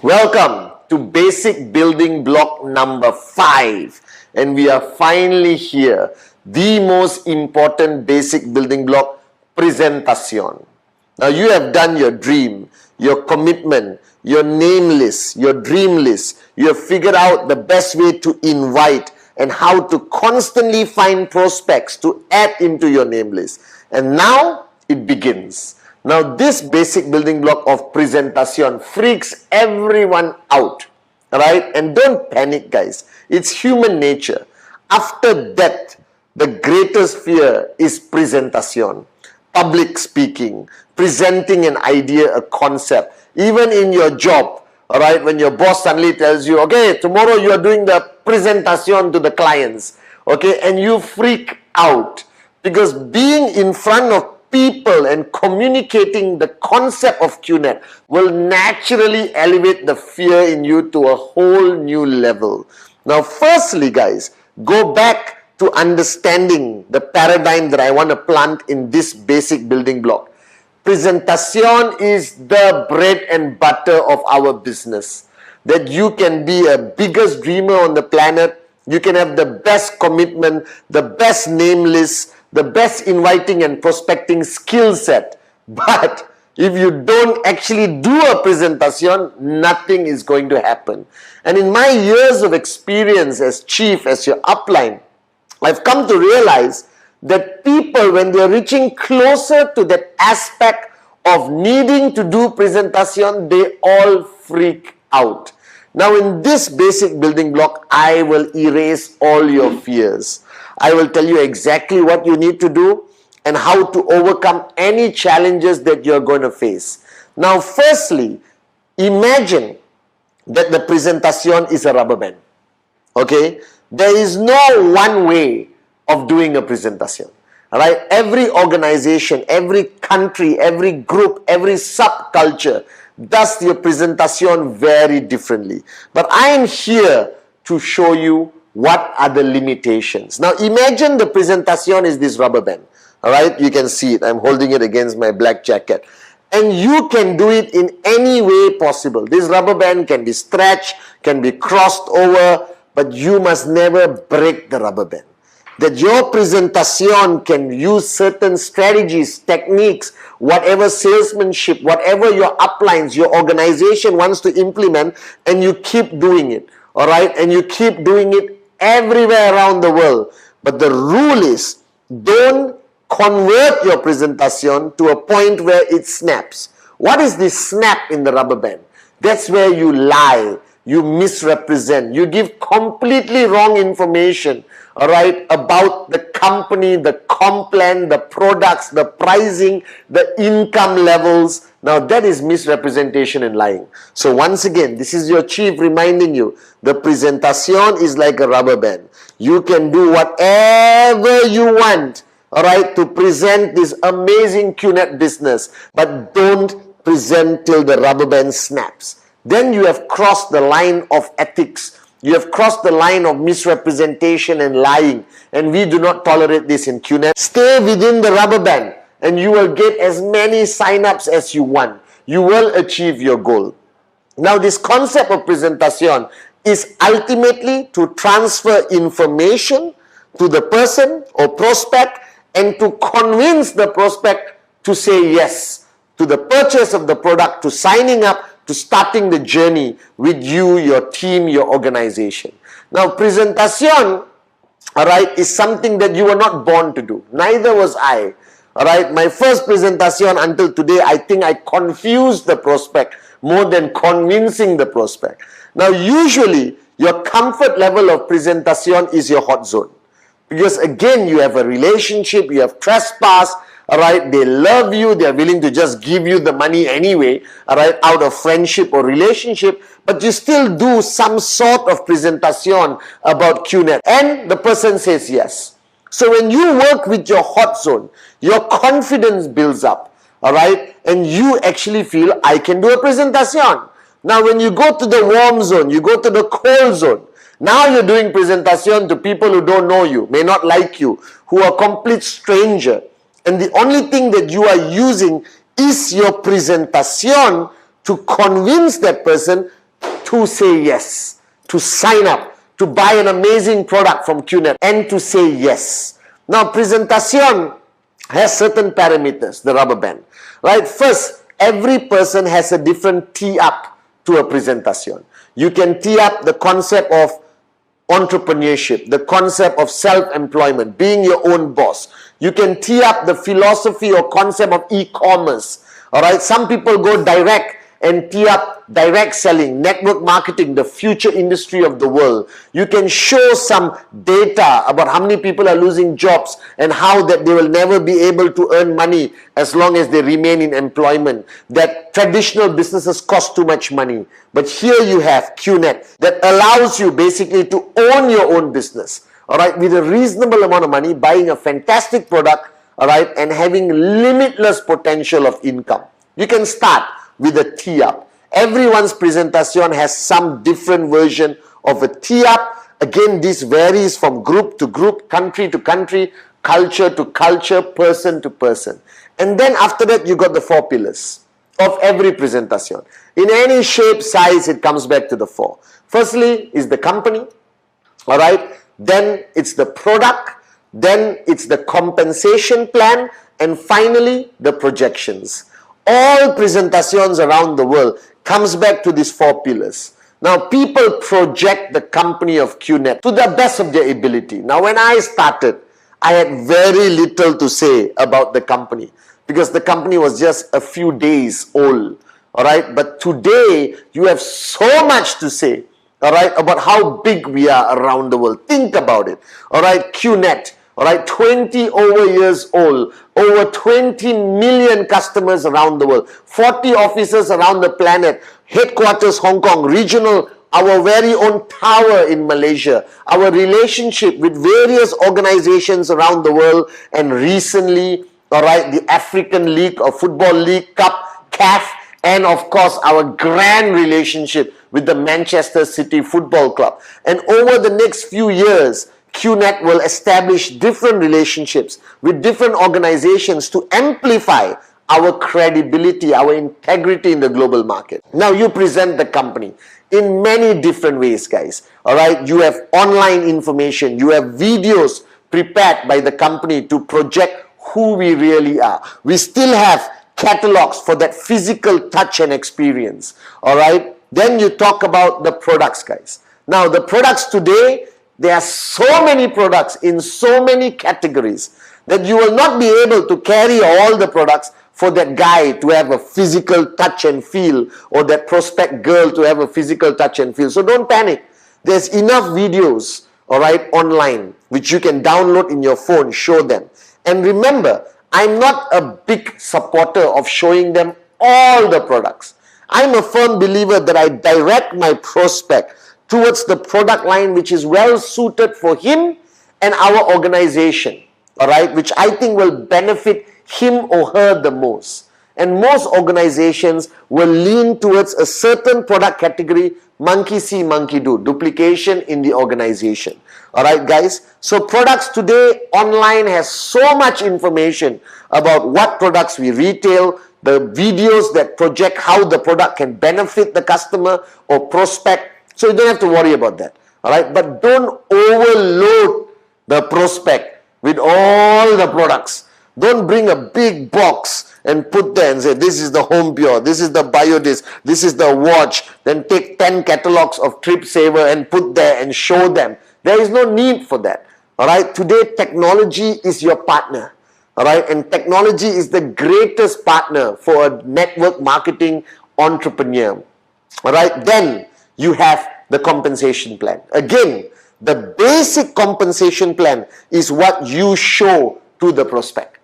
Welcome to basic building block number 5, and we are finally here. The most important basic building block, presentation. Now you have done your dream, your commitment, your name list, your dream list. You have figured out the best way to invite and how to constantly find prospects to add into your name list. And now it begins. Now this basic building block of presentation freaks everyone out, right? And don't panic, guys. It's human nature. After death, the greatest fear is presentation. Public speaking, presenting an idea, a concept. Even in your job, all right, when your boss suddenly tells you, okay, tomorrow you are doing the presentation to the clients, okay, and you freak out because being in front of people and communicating the concept of Qnet will naturally elevate the fear in you to a whole new level. Now, firstly, guys, go back to understanding the paradigm that I want to plant in this basic building block. Presentation is the bread and butter of our business. That you can be a biggest dreamer on the planet, you can have the best commitment, the best name list, the best inviting and prospecting skill set. But if you don't actually do a presentation, nothing is going to happen. And in my years of experience as chief, as your upline, I've come to realize that people, when they're reaching closer to that aspect of needing to do presentation, they all freak out. Now in this basic building block, I will erase all your fears. I will tell you exactly what you need to do and how to overcome any challenges that you're going to face. Now, firstly, imagine that the presentation is a rubber band. Okay? There is no one way of doing a presentation. Alright? Every organization, every country, every group, every subculture does your presentation very differently. But I am here to show you what are the limitations. Now imagine the presentation is this rubber band. Alright, you can see it. I'm holding it against my black jacket. And you can do it in any way possible. This rubber band can be stretched, can be crossed over, but you must never break the rubber band. That your presentation can use certain strategies, techniques, whatever salesmanship, whatever your uplines, your organization wants to implement, and you keep doing it. Alright, and you keep doing it everywhere around the world. But the rule is, don't convert your presentation to a point where it snaps. What is this snap in the rubber band? That's where you lie, you misrepresent, you give completely wrong information, alright, about the company, the comp plan, the products, the pricing, the income levels. Now that is misrepresentation and lying. So once again, this is your chief reminding you, the presentation is like a rubber band. You can do whatever you want, alright, to present this amazing Qnet business, but don't present till the rubber band snaps. Then you have crossed the line of ethics. You have crossed the line of misrepresentation and lying, and we do not tolerate this in Qnet. Stay within the rubber band, and you will get as many sign-ups as you want. You will achieve your goal. Now, this concept of presentation is ultimately to transfer information to the person or prospect and to convince the prospect to say yes to the purchase of the product, to signing up, to starting the journey with you, your team, your organization. Now, presentation, alright, is something that you were not born to do. Neither was I. Alright, my first presentation until today, I think I confused the prospect more than convincing the prospect. Now, usually, your comfort level of presentation is your hot zone. Because again, you have a relationship, you have trespass, alright, they love you, they are willing to just give you the money anyway, alright, out of friendship or relationship, but you still do some sort of presentation about Qnet, and the person says yes. So when you work with your hot zone, your confidence builds up, alright, and you actually feel, I can do a presentation. Now when you go to the warm zone, you go to the cold zone, now you're doing presentation to people who don't know you, may not like you, who are complete stranger. And the only thing that you are using is your presentation to convince that person to say yes, to sign up, to buy an amazing product from Qnet, and to say yes. Now, presentation has certain parameters, the rubber band, right? First, every person has a different tee up to a presentation. You can tee up the concept of entrepreneurship, the concept of self-employment, being your own boss. You can tee up the philosophy or concept of e-commerce. All right, some people go direct and tee up direct selling, network marketing, the future industry of the world. You can show some data about how many people are losing jobs and how that they will never be able to earn money as long as they remain in employment, that traditional businesses cost too much money. But here you have Qnet that allows you basically to own your own business, all right, with a reasonable amount of money, buying a fantastic product, all right, and having limitless potential of income. You can start with a tee up. Everyone's presentation has some different version of a tee up. Again, this varies from group to group, country to country, culture to culture, person to person. And then after that, you got the 4 pillars of every presentation. In any shape, size, it comes back to the 4. Firstly is the company, all right? Then it's the product, then it's the compensation plan, and finally, the projections. All presentations around the world comes back to these 4 pillars. Now, people project the company of Qnet to the best of their ability. Now, when I started, I had very little to say about the company because the company was just a few days old, all right? But today, you have so much to say, all right, about how big we are around the world. Think about it, all right? Qnet, all right, 20 over years old, over 20 million customers around the world, 40 offices around the planet, headquarters Hong Kong, regional, our very own tower in Malaysia, our relationship with various organizations around the world, and recently, all right, the African League or Football League Cup, CAF, and of course, our grand relationship with the Manchester City Football Club. And over the next few years, Qnet will establish different relationships with different organizations to amplify our credibility, our integrity in the global market. Now, you present the company in many different ways, guys. All right, you have online information, you have videos prepared by the company to project who we really are. We still have catalogs for that physical touch and experience. All right, then you talk about the products, guys. Now, the products today, there are so many products in so many categories that you will not be able to carry all the products for that guy to have a physical touch and feel, or that prospect girl to have a physical touch and feel. So don't panic. There's enough videos, all right, online, which you can download in your phone, show them. And remember, I'm not a big supporter of showing them all the products. I'm a firm believer that I direct my prospect towards the product line which is well suited for him and our organization, all right, which I think will benefit him or her the most. And most organizations will lean towards a certain product category, monkey see, monkey do, duplication in the organization. All right, guys. So products today online has so much information about what products we retail, the videos that project how the product can benefit the customer or prospect. So you don't have to worry about that, all right? But don't overload the prospect with all the products. Don't bring a big box and put there and say, this is the Home Pure, this is the Biodisc, this is the watch. Then take 10 catalogs of Trip Saver and put there and show them. There is no need for that, all right? Today, technology is your partner, all right? And technology is the greatest partner for a network marketing entrepreneur, all right? Then you have the compensation plan. Again, the basic compensation plan is what you show to the prospect.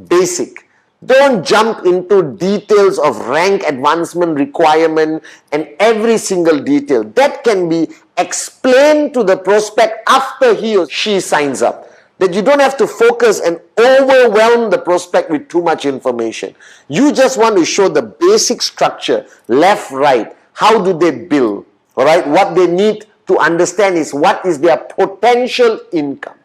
Basic. Don't jump into details of rank advancement requirement and every single detail. That can be explained to the prospect after he or she signs up. That you don't have to focus and overwhelm the prospect with too much information. You just want to show the basic structure, left, right. How do they bill? All right, what they need to understand is what is their potential income.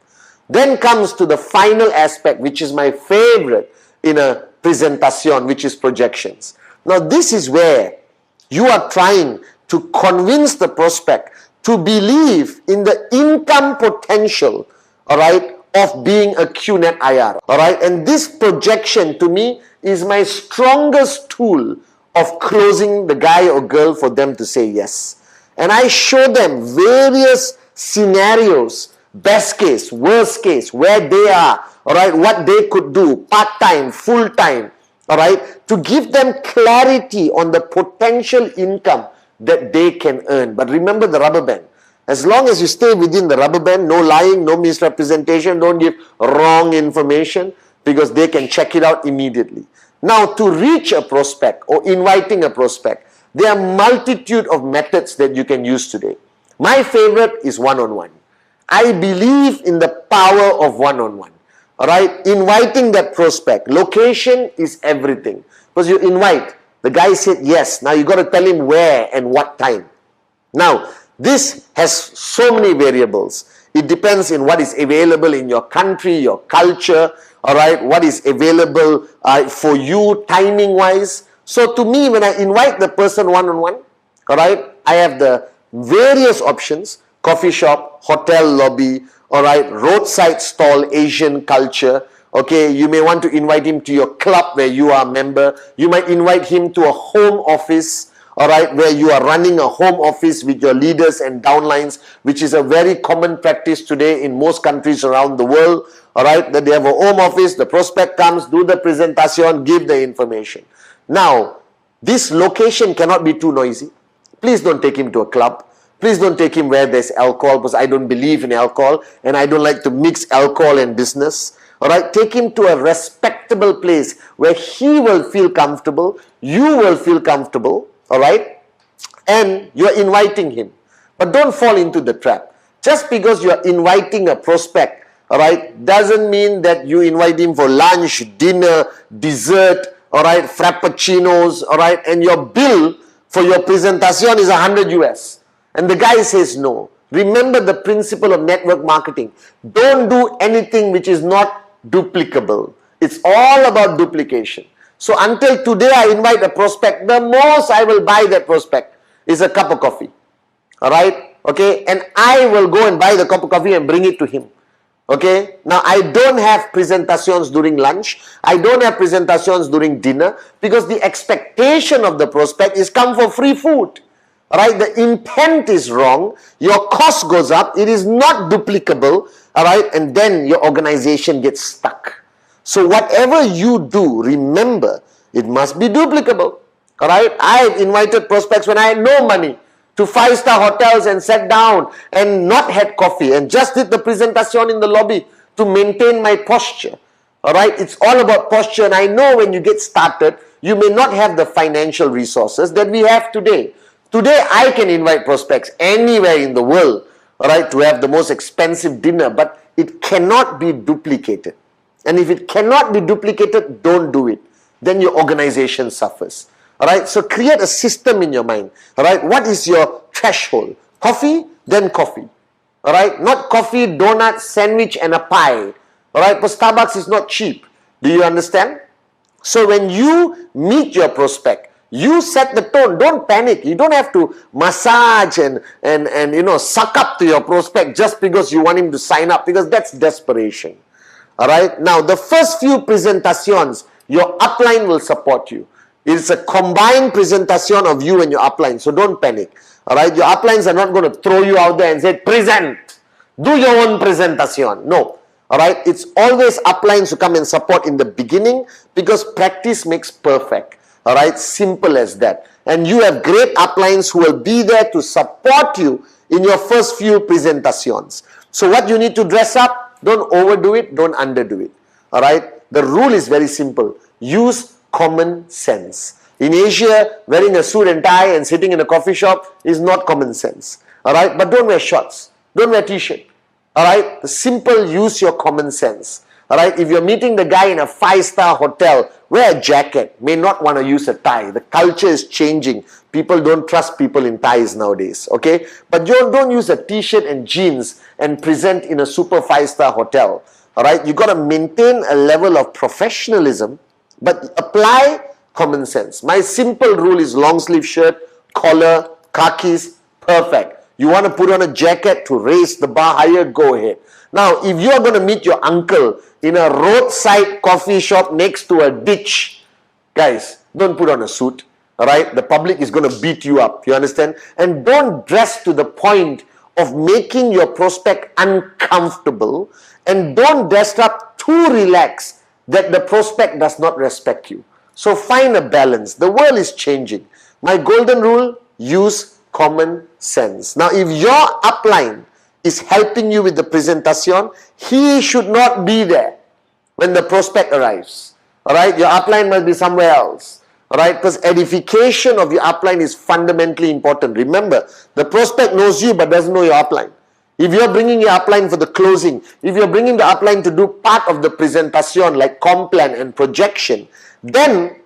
Then comes to the final aspect, which is my favorite in a presentation, which is projections. Now, this is where you are trying to convince the prospect to believe in the income potential, all right, of being a Qnet IR, all right. And this projection to me is my strongest tool of closing the guy or girl for them to say yes. And I show them various scenarios, best case, worst case, where they are, all right, what they could do, part-time, full-time, all right, to give them clarity on the potential income that they can earn. But remember the rubber band. As long as you stay within the rubber band, no lying, no misrepresentation, don't give wrong information, because they can check it out immediately. Now, to reach a prospect or inviting a prospect, there are multitude of methods that you can use today. My favorite is one-on-one. I believe in the power of one-on-one. All right, inviting that prospect. Location is everything. Because you invite, the guy said yes. Now you got to tell him where and what time. Now, this has so many variables. It depends on what is available in your country, your culture, all right, what is available for you timing-wise. So to me, when I invite the person one-on-one, all right, I have the various options: coffee shop, hotel lobby, all right, roadside stall, Asian culture. Okay, you may want to invite him to your club where you are a member. You might invite him to a home office, all right, where you are running a home office with your leaders and downlines, which is a very common practice today in most countries around the world, all right, that they have a home office, the prospect comes, do the presentation, give the information. Now, this location cannot be too noisy. Please don't take him to a club. Please don't take him where there's alcohol, because I don't believe in alcohol and I don't like to mix alcohol and business. All right, take him to a respectable place where he will feel comfortable, you will feel comfortable, all right, and you're inviting him. But don't fall into the trap. Just because you're inviting a prospect, all right, doesn't mean that you invite him for lunch, dinner, dessert, all right, frappuccinos, all right, and your bill for your presentation is 100 US. And the guy says no. Remember the principle of network marketing. Don't do anything which is not duplicable. It's all about duplication. So until today I invite a prospect, the most I will buy that prospect is a cup of coffee. Alright? Okay? And I will go and buy the cup of coffee and bring it to him. Okay? Now I don't have presentations during lunch. I don't have presentations during dinner, because the expectation of the prospect is come for free food. Alright, the intent is wrong, your cost goes up, it is not duplicable, alright, and then your organization gets stuck. So whatever you do, remember, it must be duplicable. Alright, I have invited prospects when I had no money to 5-star hotels and sat down and not had coffee and just did the presentation in the lobby to maintain my posture. Alright, it's all about posture, and I know when you get started, you may not have the financial resources that we have today. Today, I can invite prospects anywhere in the world, all right, to have the most expensive dinner, but it cannot be duplicated. And if it cannot be duplicated, don't do it. Then your organization suffers. All right, so create a system in your mind. All right, what is your threshold? Coffee, then coffee. All right, not coffee, donut, sandwich, and a pie. All right, but Starbucks is not cheap. Do you understand? So when you meet your prospect, you set the tone. Don't panic. You don't have to massage and you know, suck up to your prospect just because you want him to sign up, because that's desperation. All right. Now, the first few presentations, your upline will support you. It's a combined presentation of you and your upline. So don't panic. All right. Your uplines are not going to throw you out there and say, present. Do your own presentation. No. All right. It's always uplines who come and support in the beginning, because practice makes perfect. All right, simple as that. And you have great uplines who will be there to support you in your first few presentations. So what you need to dress up, don't overdo it, don't underdo it. All right, the rule is very simple. Use common sense. In Asia, wearing a suit and tie and sitting in a coffee shop is not common sense. All right, but don't wear shorts, don't wear t-shirt. All right, the simple, use your common sense. All right, if you're meeting the guy in a 5-star hotel, wear a jacket. May not want to use a tie. The culture is changing. People don't trust people in ties nowadays. Okay, but don't use a t-shirt and jeans and present in a super 5-star hotel. All right, you got to maintain a level of professionalism, but apply common sense. My simple rule is long sleeve shirt, collar, khakis, perfect. You want to put on a jacket to raise the bar higher, go ahead. Now, if you are going to meet your uncle in a roadside coffee shop next to a ditch, guys, don't put on a suit, all right? The public is going to beat you up, you understand? And don't dress to the point of making your prospect uncomfortable, and don't dress up too relaxed that the prospect does not respect you. So find a balance. The world is changing. My golden rule, use common sense. Now, if your upline is helping you with the presentation, he should not be there when the prospect arrives. Alright, your upline must be somewhere else. Alright, because edification of your upline is fundamentally important. Remember, the prospect knows you but doesn't know your upline. If you're bringing your upline for the closing, if you're bringing the upline to do part of the presentation like comp plan and projection, then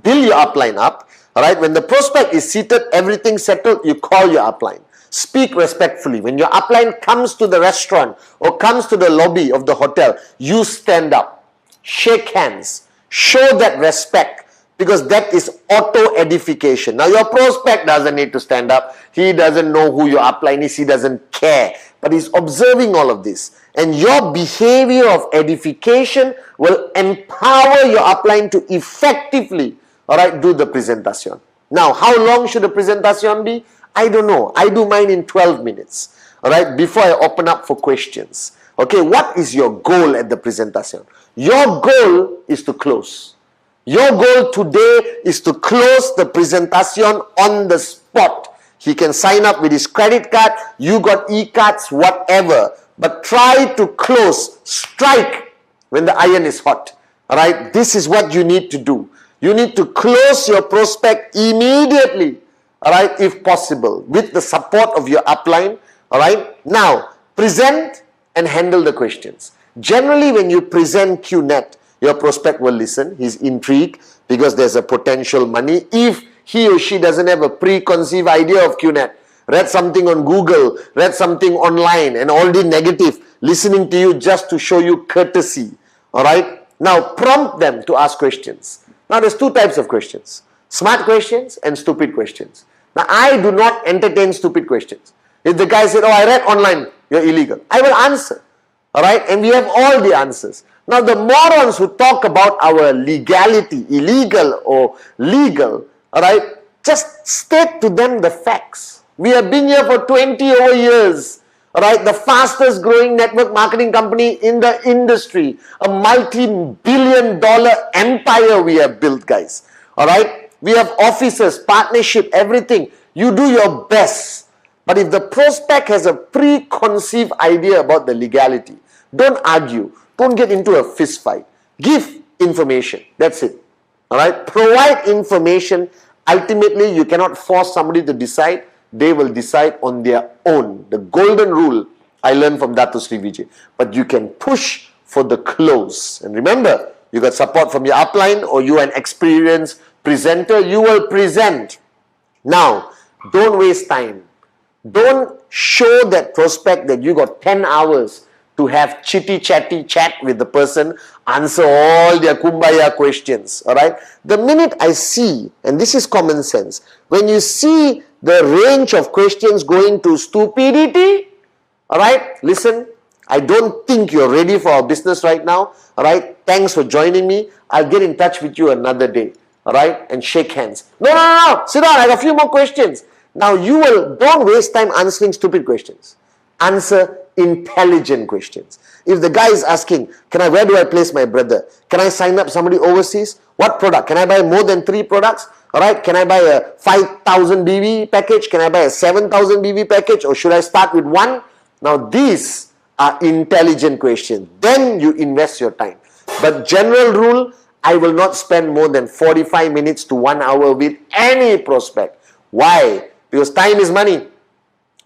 build your upline up. Alright, when the prospect is seated, everything settled, you call your upline. Speak respectfully. When your upline comes to the restaurant or comes to the lobby of the hotel, you stand up, shake hands, show that respect, because that is auto-edification. Now, your prospect doesn't need to stand up. He doesn't know who your upline is. He doesn't care. But he's observing all of this. And your behavior of edification will empower your upline to effectively, do the presentation. Now, how long should the presentation be? I don't know. I do mine in 12 minutes. Before I open up for questions. Okay, what is your goal at the presentation? Your goal is to close. Your goal today is to close the presentation on the spot. He can sign up with his credit card, you got e-cards, whatever. But try to close, strike when the iron is hot. Alright, this is what you need to do. You need to close your prospect immediately. Alright, if possible, with the support of your upline. Alright, now present and handle the questions. Generally, when you present Qnet, your prospect will listen. He's intrigued because there's a potential money. If he or she doesn't have a preconceived idea of Qnet, read something on Google, read something online and already negative, listening to you just to show you courtesy. Alright, now prompt them to ask questions. Now there's two types of questions. Smart questions and stupid questions. Now I do not entertain stupid questions. If the guy said, oh, I read online, you're illegal, I will answer. Alright, and we have all the answers. Now the morons who talk about our legality, illegal or legal, alright, just state to them the facts. We have been here for 20 over years. Alright, the fastest growing network marketing company in the industry. A multi-billion-dollar empire we have built, guys. Alright, we have offices, partnership, everything. You do your best. But if the prospect has a preconceived idea about the legality, don't argue. Don't get into a fist fight. Give information. That's it. Alright? Provide information. Ultimately, you cannot force somebody to decide. They will decide on their own. The golden rule I learned from Dato Sri Vijay. But you can push for the close. And remember, you got support from your upline or you are an experienced presenter. You will present. Now, don't waste time. Don't show that prospect that you got 10 hours to have chitty-chatty chat with the person, answer all their kumbaya questions, alright? The minute I see, and this is common sense, when you see the range of questions going to stupidity, alright, listen, I don't think you're ready for our business right now, alright? Thanks for joining me. I'll get in touch with you another day, alright? And shake hands. No, sit down, I have a few more questions. Now don't waste time answering stupid questions. Answer intelligent questions. If the guy is asking, where do I place my brother? Can I sign up somebody overseas? What product? Can I buy more than 3 products? Alright, can I buy a 5,000 BV package? Can I buy a 7,000 BV package? Or should I start with one? Now these are intelligent questions. Then you invest your time. But general rule, I will not spend more than 45 minutes to 1 hour with any prospect. Why? Because time is money.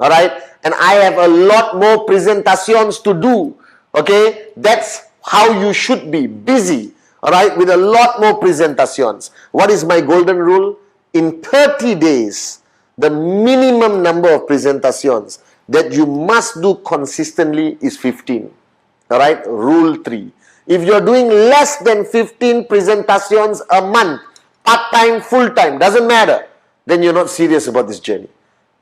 Alright? And I have a lot more presentations to do. Okay? That's how you should be. Busy. Alright? With a lot more presentations. What is my golden rule? In 30 days, the minimum number of presentations that you must do consistently is 15. Alright? Rule 3. If you're doing less than 15 presentations a month, part-time, full-time, doesn't matter, then you're not serious about this journey.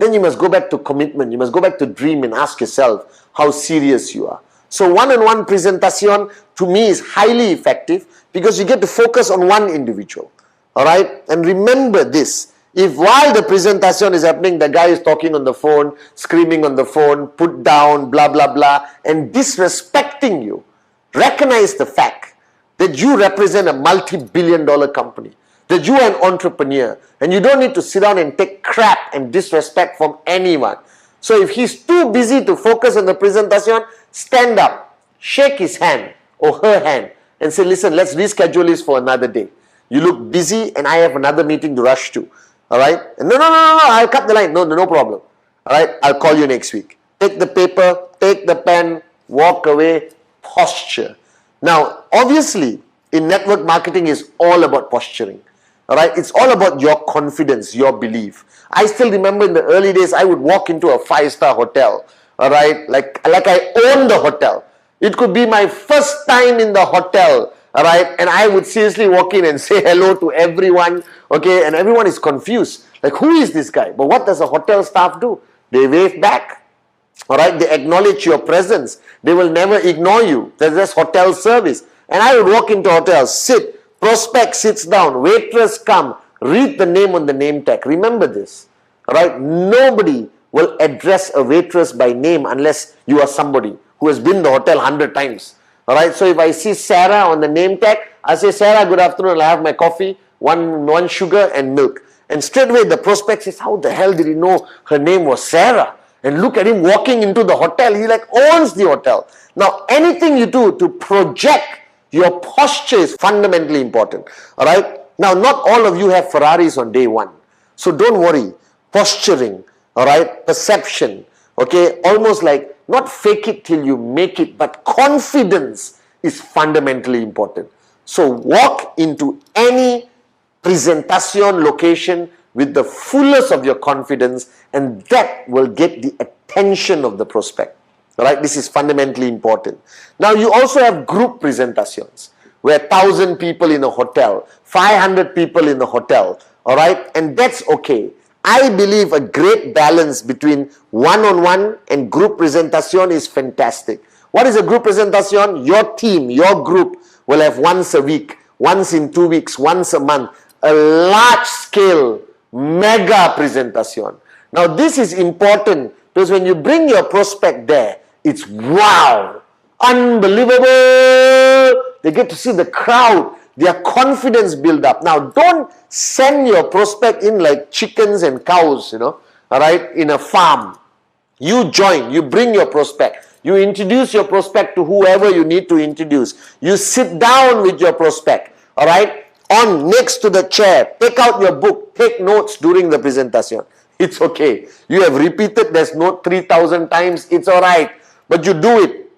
then you must go back to commitment. You must go back to dream and ask yourself how serious you are. So one-on-one presentation to me is highly effective because you get to focus on one individual. Alright? And remember this, if while the presentation is happening, the guy is talking on the phone, screaming on the phone, put down, blah, blah, blah, and disrespecting you, recognize the fact that you represent a multi-billion-dollar company, that you are an entrepreneur, and you don't need to sit down and take crap and disrespect from anyone. So if he's too busy to focus on the presentation, stand up, shake his hand or her hand and say, listen, let's reschedule this for another day. You look busy and I have another meeting to rush to. Alright? No, I'll cut the line. No problem. Alright? I'll call you next week. Take the paper, take the pen, walk away, posture. Now, obviously, in network marketing is all about posturing. Alright? It's all about your confidence, your belief. I still remember in the early days, I would walk into a 5-star hotel. Alright? Like I own the hotel. It could be my first time in the hotel. Alright? And I would seriously walk in and say hello to everyone. Okay? And everyone is confused. Like, who is this guy? But what does a hotel staff do? They wave back. Alright? They acknowledge your presence. They will never ignore you. There's just hotel service. And I would walk into hotels, sit, prospect sits down, waitress come, read the name on the name tag. Remember this. Alright? Nobody will address a waitress by name unless you are somebody who has been in the hotel 100 times. Alright? So if I see Sarah on the name tag, I say, Sarah, good afternoon, I'll have my coffee, one sugar and milk. And straight away the prospect says, how the hell did he know her name was Sarah? And look at him walking into the hotel. He like owns the hotel. Now, anything you do to project your posture is fundamentally important. Alright? Now, not all of you have Ferraris on day one. So don't worry. Posturing, alright? Perception, okay? Almost like not fake it till you make it, but confidence is fundamentally important. So walk into any presentation location with the fullest of your confidence, and that will get the attention of the prospect. Alright, this is fundamentally important. Now you also have group presentations where 1,000 people in a hotel, 500 people in a hotel, alright, and that's okay. I believe a great balance between one-on-one and group presentation is fantastic. What is a group presentation? Your team, your group will have once a week, once in 2 weeks, once a month, a large scale mega presentation. Now this is important because when you bring your prospect there, it's wow, unbelievable. They get to see the crowd, their confidence build up. Now don't send your prospect in like chickens and cows, alright, in a farm. You join, you bring your prospect. You introduce your prospect to whoever you need to introduce. You sit down with your prospect, alright, on next to the chair. Take out your book, take notes during the presentation. It's okay. You have repeated this note 3,000 times, it's alright. But you do it.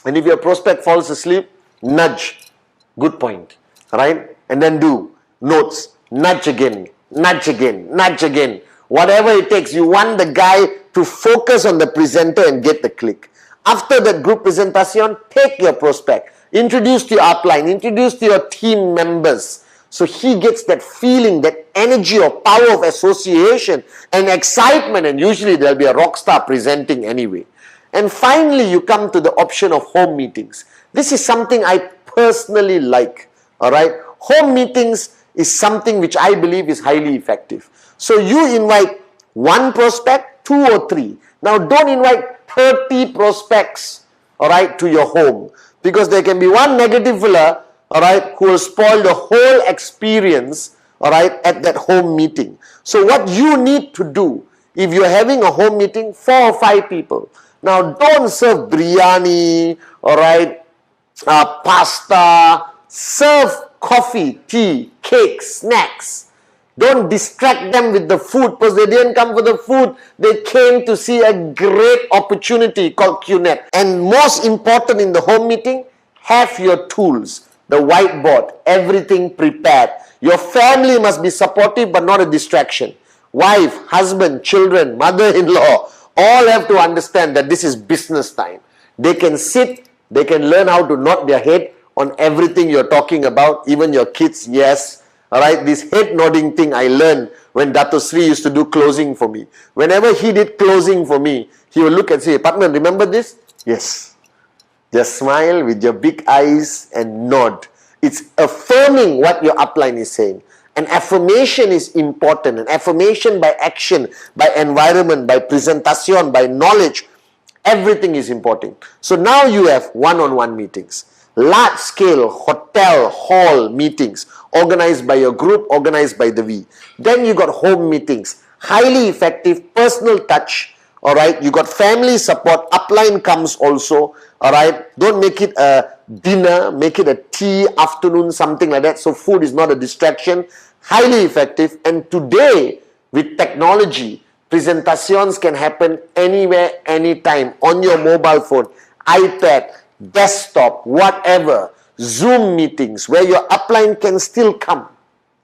And if your prospect falls asleep, nudge. Good point. Right? And then do notes. Nudge again. Nudge again. Nudge again. Whatever it takes. You want the guy to focus on the presenter and get the click. After that group presentation, take your prospect. Introduce to your upline. Introduce to your team members. So he gets that feeling, that energy or power of association and excitement. And usually there will be a rock star presenting anyway. And finally, you come to the option of home meetings. This is something I personally like. Alright? Home meetings is something which I believe is highly effective. So you invite one prospect, 2 or 3. Now don't invite 30 prospects, alright, to your home. Because there can be one negative fella, alright, who will spoil the whole experience, alright, at that home meeting. So what you need to do, if you're having a home meeting, 4 or 5 people. Now, don't serve biryani, alright, pasta, serve coffee, tea, cake, snacks. Don't distract them with the food because they didn't come for the food. They came to see a great opportunity called Qnet. And most important in the home meeting, have your tools, the whiteboard, everything prepared. Your family must be supportive but not a distraction. Wife, husband, children, mother-in-law, all have to understand that this is business time. They can sit, they can learn how to nod their head on everything you're talking about, even your kids, yes. Alright, this head nodding thing I learned when Dato Sri used to do closing for me. Whenever he did closing for me, he would look and say, Pathman, remember this? Yes. Just smile with your big eyes and nod. It's affirming what your upline is saying. An affirmation is important. An affirmation by action, by environment, by presentation, by knowledge. Everything is important. So now you have one-on-one meetings. Large-scale hotel hall meetings organized by your group, organized by the V. Then you got home meetings. Highly effective, personal touch. Alright, you got family support. Upline comes also. Alright, don't make it a dinner, make it a tea, afternoon, something like that. So food is not a distraction. Highly effective. And today, with technology, presentations can happen anywhere, anytime, on your mobile phone, iPad, desktop, whatever. Zoom meetings where your upline can still come.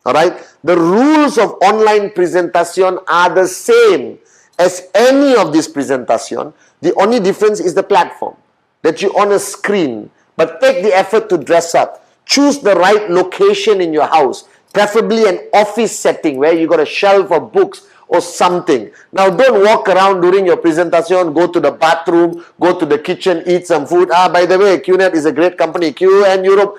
Alright, the rules of online presentation are the same as any of this presentation. The only difference is the platform, that you're on a screen. But take the effort to dress up. Choose the right location in your house, preferably an office setting where you got a shelf of books or something. Now don't walk around during your presentation, go to the bathroom, go to the kitchen, eat some food. By the way, Qnet is a great company. QN Europe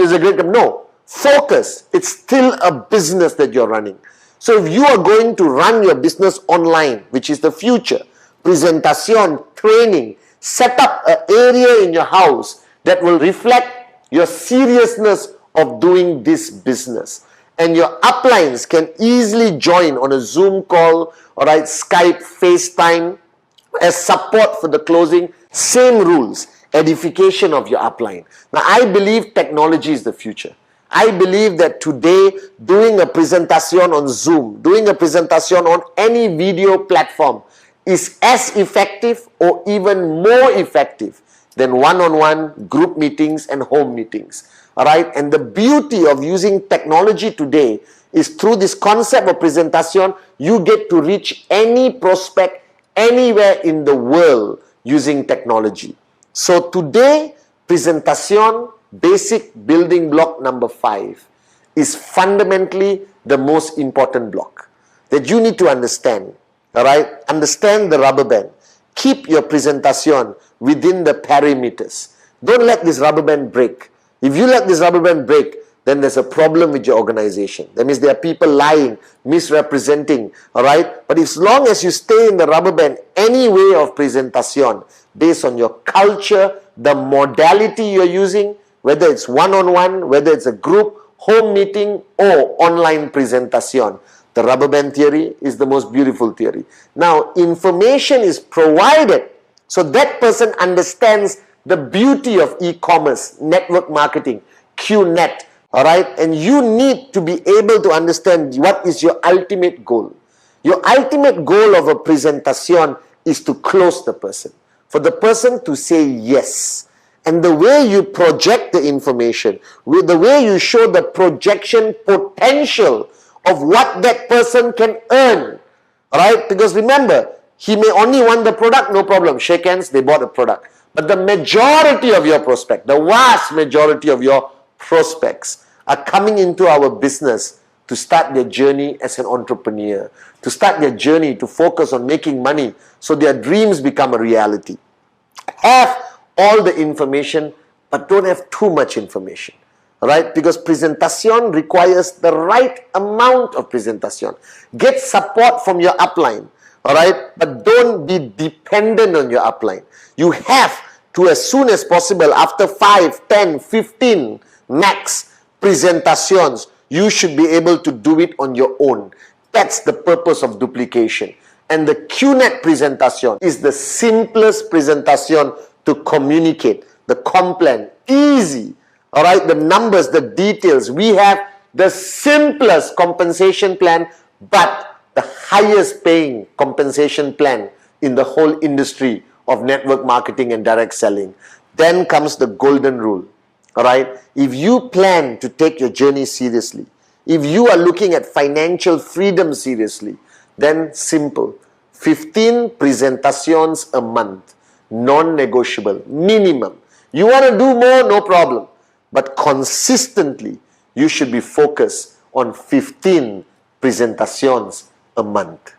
is a great company. No, focus. It's still a business that you're running. So if you are going to run your business online, which is the future, presentation, training, set up an area in your house that will reflect your seriousness of doing this business. And your uplines can easily join on a Zoom call, alright, Skype, FaceTime, as support for the closing. Same rules, edification of your upline. Now, I believe technology is the future. I believe that today, doing a presentation on Zoom, doing a presentation on any video platform is as effective or even more effective than one-on-one group meetings and home meetings. Alright, and the beauty of using technology today is through this concept of presentation, you get to reach any prospect anywhere in the world using technology. So today, presentation, basic building block number 5, is fundamentally the most important block that you need to understand. Alright, understand the rubber band. Keep your presentation within the perimeters. Don't let this rubber band break. If you let this rubber band break, then there's a problem with your organization. That means there are people lying, misrepresenting, alright? But as long as you stay in the rubber band, any way of presentation, based on your culture, the modality you're using, whether it's one-on-one, whether it's a group, home meeting, or online presentation, the rubber band theory is the most beautiful theory. Now, information is provided so that person understands the beauty of e-commerce, network marketing, Qnet, alright? And you need to be able to understand what is your ultimate goal. Your ultimate goal of a presentation is to close the person, for the person to say yes. And the way you project the information, with the way you show the projection potential of what that person can earn, alright? Because remember, he may only want the product, no problem. Shake hands, they bought a product. But the majority of your prospects, the vast majority of your prospects are coming into our business to start their journey as an entrepreneur, to start their journey to focus on making money so their dreams become a reality. Have all the information, but don't have too much information. Right? Because presentation requires the right amount of presentation. Get support from your upline. Alright? But don't be dependent on your upline. You have to, as soon as possible, after 5, 10, 15 max presentations, you should be able to do it on your own. That's the purpose of duplication. And the Qnet presentation is the simplest presentation to communicate. The complan, easy. Alright, the numbers, the details. We have the simplest compensation plan, but the highest paying compensation plan in the whole industry of network marketing and direct selling. Then comes the golden rule. Alright, if you plan to take your journey seriously, if you are looking at financial freedom seriously, then simple. 15 presentations a month, non-negotiable, minimum. You want to do more, no problem. But consistently, you should be focused on 15 presentations a month.